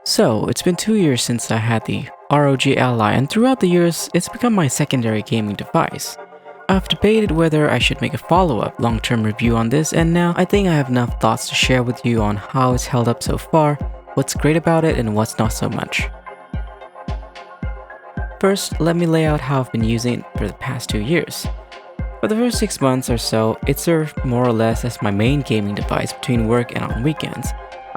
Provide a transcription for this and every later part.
So, it's been 2 years since I had the ROG Ally, and throughout the years, it's become my secondary gaming device. I've debated whether I should make a follow-up long-term review on this, and now I think I have enough thoughts to share with you on how it's held up so far, what's great about it, and what's not so much. First, let me lay out how I've been using it for the past 2 years. For the first 6 months or so, it served more or less as my main gaming device between work and on weekends.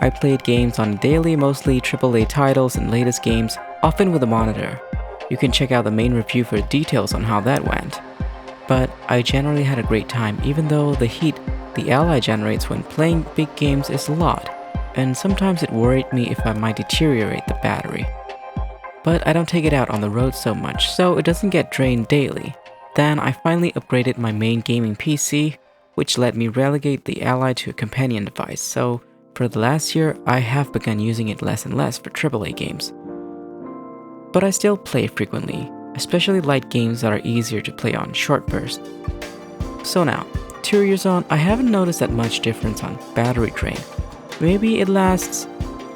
I played games on daily, mostly AAA titles and latest games, often with a monitor. You can check out the main review for details on how that went. But I generally had a great time, even though the heat the Ally generates when playing big games is a lot, and sometimes it worried me if I might deteriorate the battery. But I don't take it out on the road so much, so it doesn't get drained daily. Then I finally upgraded my main gaming PC, which let me relegate the Ally to a companion device, so for the last year, I have begun using it less and less for AAA games. But I still play frequently, especially light games that are easier to play on short bursts. So now, 2 years on, I haven't noticed that much difference on battery drain. Maybe it lasts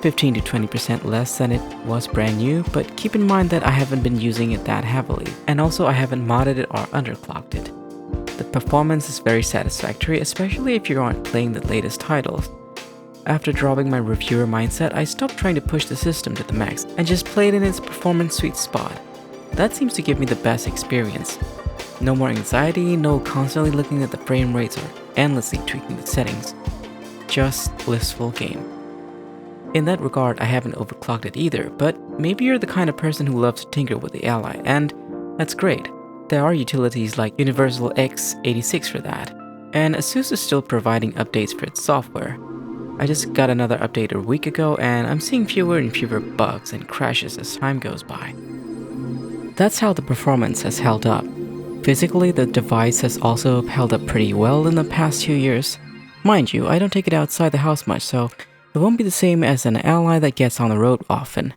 15 to 20% less than it was brand new, but keep in mind that I haven't been using it that heavily, and also I haven't modded it or underclocked it. The performance is very satisfactory, especially if you aren't playing the latest titles. After dropping my reviewer mindset, I stopped trying to push the system to the max and just played in its performance sweet spot. That seems to give me the best experience. No more anxiety, no constantly looking at the frame rates or endlessly tweaking the settings. Just blissful game. In that regard, I haven't overclocked it either, but maybe you're the kind of person who loves to tinker with the Ally, and that's great. There are utilities like Universal x86 for that, and Asus is still providing updates for its software. I just got another update a week ago, and I'm seeing fewer and fewer bugs and crashes as time goes by. That's how the performance has held up. Physically, the device has also held up pretty well in the past 2 years. Mind you, I don't take it outside the house much, so it won't be the same as an Ally that gets on the road often.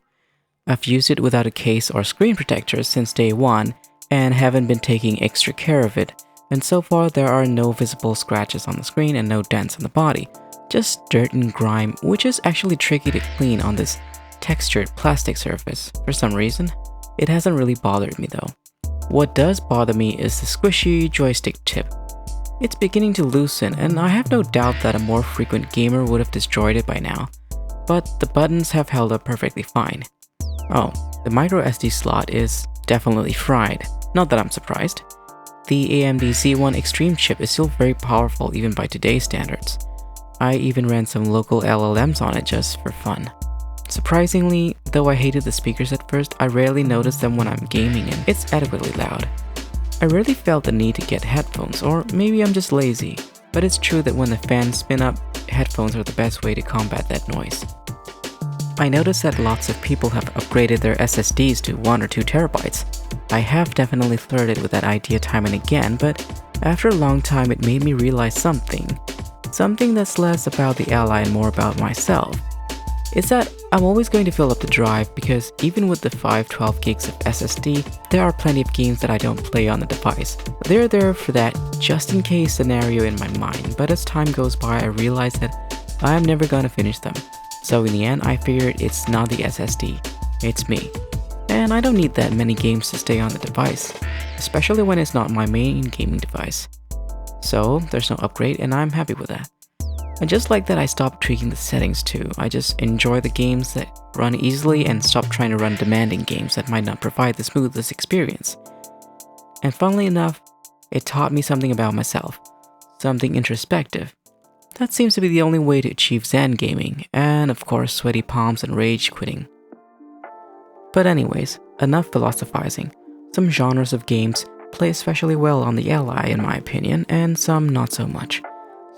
I've used it without a case or screen protector since day one, and haven't been taking extra care of it, and so far there are no visible scratches on the screen and no dents on the body. Just dirt and grime, which is actually tricky to clean on this textured plastic surface. For some reason, it hasn't really bothered me though. What does bother me is the squishy joystick tip. It's beginning to loosen, and I have no doubt that a more frequent gamer would have destroyed it by now. But the buttons have held up perfectly fine. Oh, the micro SD slot is definitely fried. Not that I'm surprised. The AMD Z1 Extreme chip is still very powerful even by today's standards. I even ran some local LLMs on it just for fun. Surprisingly, though I hated the speakers at first, I rarely notice them when I'm gaming and it's adequately loud. I rarely felt the need to get headphones, or maybe I'm just lazy, but it's true that when the fans spin up, headphones are the best way to combat that noise. I noticed that lots of people have upgraded their SSDs to 1 or 2 terabytes. I have definitely flirted with that idea time and again, but after a long time it made me realize something that's less about the Ally and more about myself. It's that I'm always going to fill up the drive because even with the 512 gigs of SSD, there are plenty of games that I don't play on the device. They're there for that just in case scenario in my mind, but as time goes by I realize that I'm never gonna finish them. So in the end I figured it's not the SSD, it's me. And I don't need that many games to stay on the device, especially when it's not my main gaming device. So there's no upgrade and I'm happy with that. And just like that I stopped tweaking the settings too. I just enjoy the games that run easily and stop trying to run demanding games that might not provide the smoothest experience. And funnily enough, it taught me something about myself, something introspective. That seems to be the only way to achieve Zen gaming, and of course sweaty palms and rage quitting. But anyways, enough philosophizing. Some genres of games play especially well on the Ally in my opinion, and some not so much.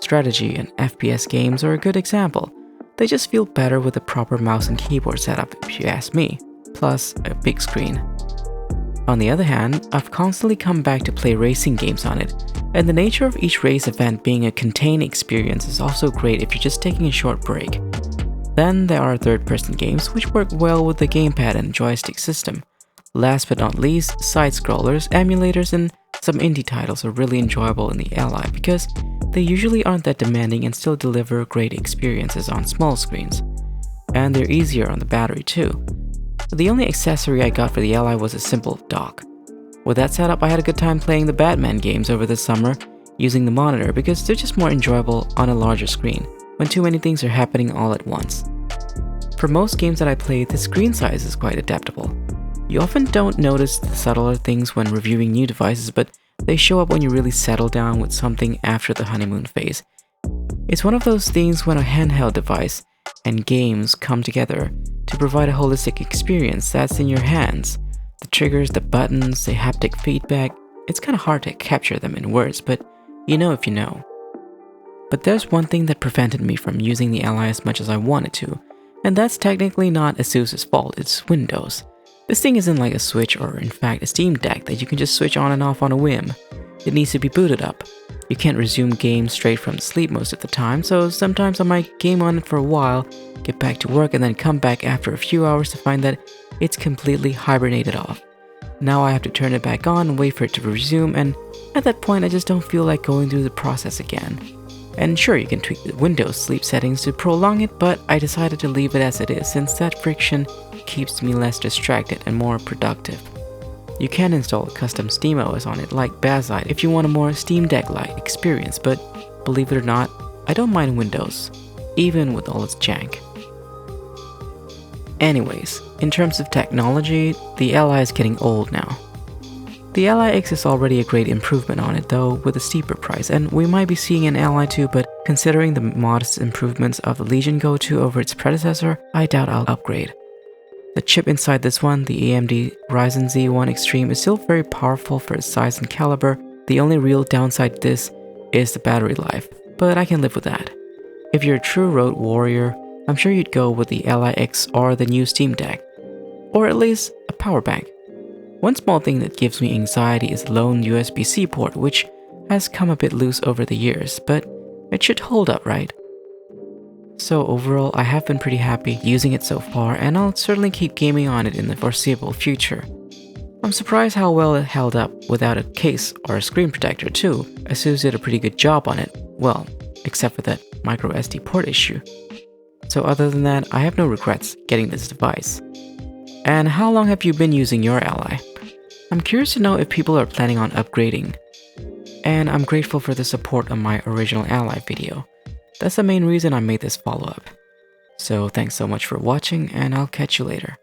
Strategy and FPS games are a good example. They just feel better with a proper mouse and keyboard setup if you ask me, plus a big screen. On the other hand, I've constantly come back to play racing games on it, and the nature of each race event being a contained experience is also great if you're just taking a short break. Then there are third-person games which work well with the gamepad and joystick system. Last but not least, side-scrollers, emulators, and some indie titles are really enjoyable in the Ally because they usually aren't that demanding and still deliver great experiences on small screens. and they're easier on the battery too. The only accessory I got for the Ally was a simple dock. With that setup, I had a good time playing the Batman games over the summer using the monitor because they're just more enjoyable on a larger screen when too many things are happening all at once. For most games that I played, the screen size is quite adaptable. You often don't notice the subtler things when reviewing new devices, but they show up when you really settle down with something after the honeymoon phase. It's one of those things when a handheld device and games come together to provide a holistic experience that's in your hands. The triggers, the buttons, the haptic feedback, it's kind of hard to capture them in words, but you know if you know. But there's one thing that prevented me from using the Ally as much as I wanted to, and that's technically not Asus's fault, it's Windows. This thing isn't like a Switch or in fact a Steam Deck that you can just switch on and off on a whim. It needs to be booted up. You can't resume games straight from sleep most of the time, so sometimes I might game on it for a while, get back to work, and then come back after a few hours to find that it's completely hibernated off. Now I have to turn it back on and wait for it to resume, and at that point I just don't feel like going through the process again. And sure, you can tweak the Windows sleep settings to prolong it, but I decided to leave it as it is since that friction keeps me less distracted and more productive. You can install a custom SteamOS on it like Bazzite if you want a more Steam Deck-like experience, but believe it or not, I don't mind Windows, even with all its jank. Anyways, in terms of technology, the Ally is getting old now. The Ally X is already a great improvement on it though, with a steeper price, and we might be seeing an Ally 2, but considering the modest improvements of the Legion Go 2 over its predecessor, I doubt I'll upgrade. The chip inside this one, the AMD Ryzen Z1 Extreme, is still very powerful for its size and caliber. The only real downside to this is the battery life, but I can live with that. If you're a true road warrior, I'm sure you'd go with the Ally X or the new Steam Deck, or at least a power bank. One small thing that gives me anxiety is the lone USB-C port, which has come a bit loose over the years, but it should hold up, right? So overall, I have been pretty happy using it so far, and I'll certainly keep gaming on it in the foreseeable future. I'm surprised how well it held up without a case or a screen protector too. Asus did a pretty good job on it, well, except for that micro SD port issue. So other than that, I have no regrets getting this device. And how long have you been using your Ally? I'm curious to know if people are planning on upgrading. And I'm grateful for the support on my original Ally video. That's the main reason I made this follow-up. So thanks so much for watching, and I'll catch you later.